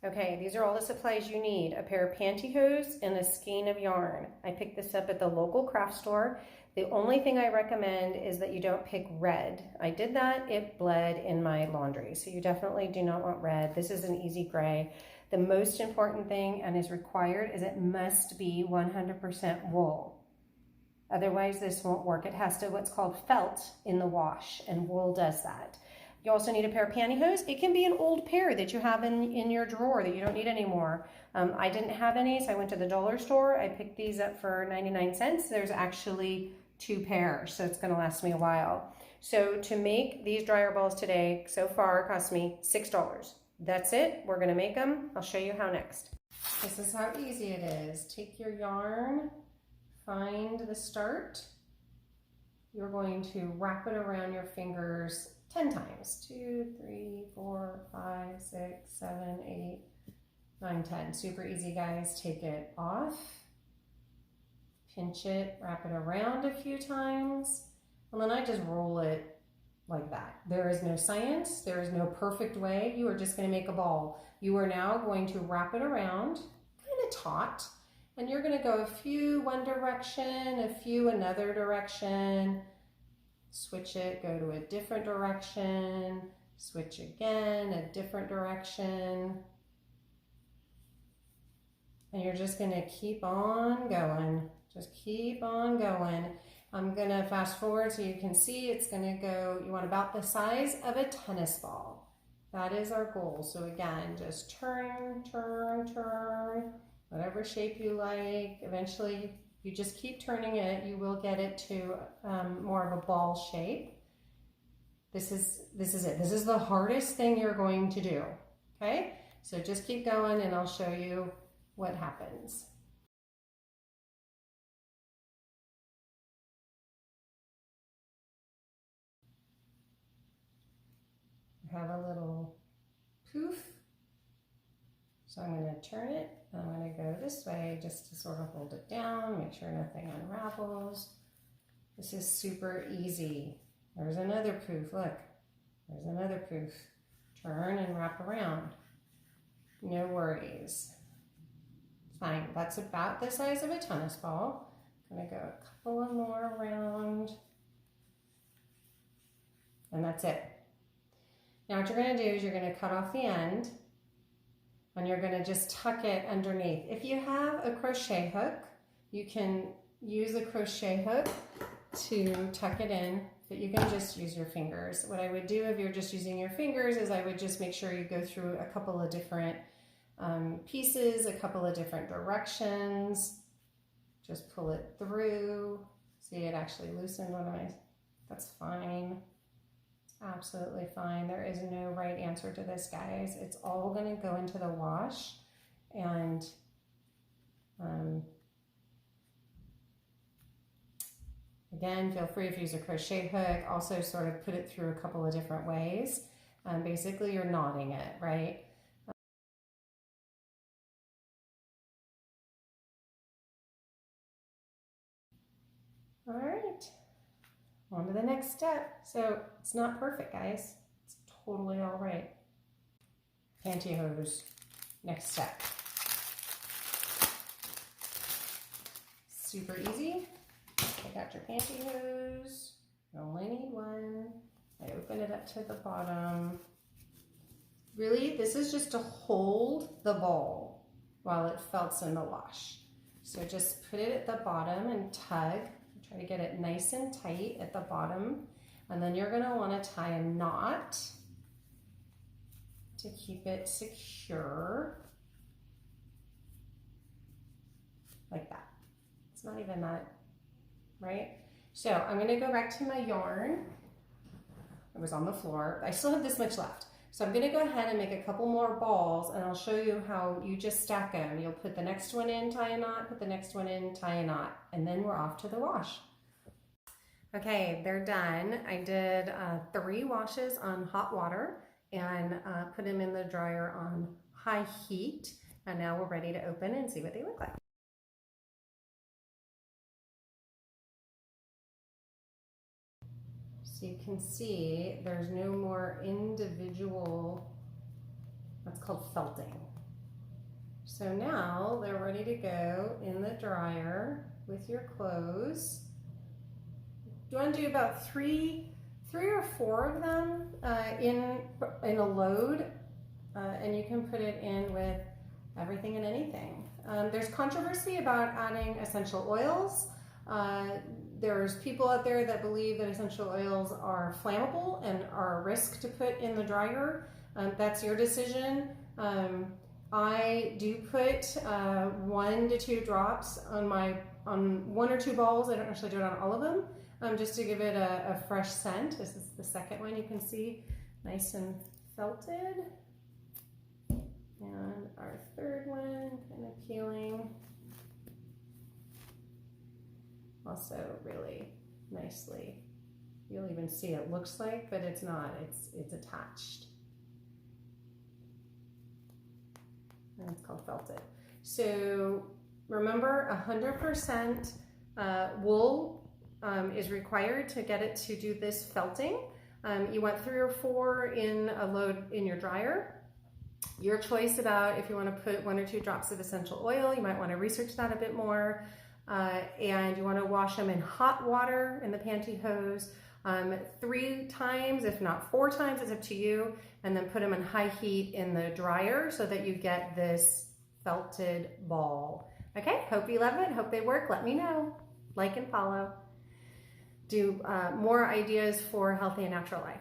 Okay, these are all the supplies you need. A pair of pantyhose and a skein of yarn. I picked this up at the local craft store. The only thing I recommend is that you don't pick red. I did that, it bled in my laundry. So you definitely do not want red. This is an easy gray. The most important thing and is required is it must be 100% wool. Otherwise this won't work. It has to what's called felt in the wash, and wool does that. You also need a pair of pantyhose. It can be an old pair that you have in your drawer that you don't need anymore. I didn't have any, so I went to the dollar store. I picked these up for 99 cents. There's actually 2 pairs, so it's gonna last me a while. So to make these dryer balls today, so far it cost me $6. That's it, we're gonna make them. I'll show you how next. This is how easy it is. Take your yarn, find the start. You're going to wrap it around your fingers 10 times. 2, 3, 4, 5, 6, 7, 8, 9, 10. Super easy, guys. Take it off, pinch it, wrap it around a few times, and then I just roll it like that. There is no science. There is no perfect way. You are just going to make a ball. You are now going to wrap it around, kind of taut, and you're going to go a few one direction, a few another direction. Switch it, go to a different direction, switch again, a different direction. And you're just gonna keep on going. Just keep on going. I'm gonna fast forward so you can see it's gonna go, you want about the size of a tennis ball. That is our goal. So again, just turn, turn, turn, whatever shape you like. Eventually, you just keep turning it, you will get it to more of a ball shape. This is it. This is the hardest thing you're going to do, okay? So just keep going and I'll show you what happens. I have a little poof. So I'm going to turn it, and I'm going to go this way just to sort of hold it down, make sure nothing unravels. This is super easy. There's another poof, look. There's another poof. Turn and wrap around. No worries. Fine, that's about the size of a tennis ball. I'm going to go a couple of more around. And that's it. Now what you're going to do is you're going to cut off the end, and you're going to just tuck it underneath. If you have a crochet hook, you can use a crochet hook to tuck it in, but you can just use your fingers. What I would do if you're just using your fingers is I would just make sure you go through a couple of different pieces, a couple of different directions. Just pull it through. See, it actually loosened one of my, that's fine. Absolutely fine. There is no right answer to this, guys. It's all going to go into the wash, and again, feel free if you use a crochet hook, also sort of put it through a couple of different ways. Basically, you're knotting it, right? All right. On to the next step. So it's not perfect, guys. It's totally all right. Pantyhose, next step. Super easy. Take out your pantyhose. You only need one. I open it up to the bottom. Really, this is just to hold the ball while it felts in the wash. So just put it at the bottom and tug. Try to get it nice and tight at the bottom, and then you're going to want to tie a knot to keep it secure, like that. It's not even that, right? So I'm going to go back to my yarn. It was on the floor. I still have this much left. So I'm going to go ahead and make a couple more balls, and I'll show you how you just stack them. You'll put the next one in, tie a knot, put the next one in, tie a knot, and then we're off to the wash. Okay, they're done. I did 3 washes on hot water and put them in the dryer on high heat. And now we're ready to open and see what they look like. So you can see there's no more individual, that's called felting. So now they're ready to go in the dryer with your clothes. You want to do about three or four of them in a load, and you can put it in with everything and anything. There's controversy about adding essential oils. There's people out there that believe that essential oils are flammable and are a risk to put in the dryer. That's your decision. I do put 1 to 2 drops on 1 or 2 balls. I don't actually do it on all of them, just to give it a fresh scent. This is the second one, you can see, nice and felted. And our third one, kind of peeling. Also really nicely. You'll even see it looks like, but it's not, it's attached. And it's called felted. So remember, 100% wool is required to get it to do this felting. You want 3 or 4 in a load in your dryer. Your choice about if you want to put 1 or 2 drops of essential oil. You might want to research that a bit more. And you want to wash them in hot water in the pantyhose 3 times, if not 4 times, it's up to you, and then put them in high heat in the dryer so that you get this felted ball. Okay, hope you love it, hope they work. Let me know. Like and follow. Do more ideas for healthy and natural life.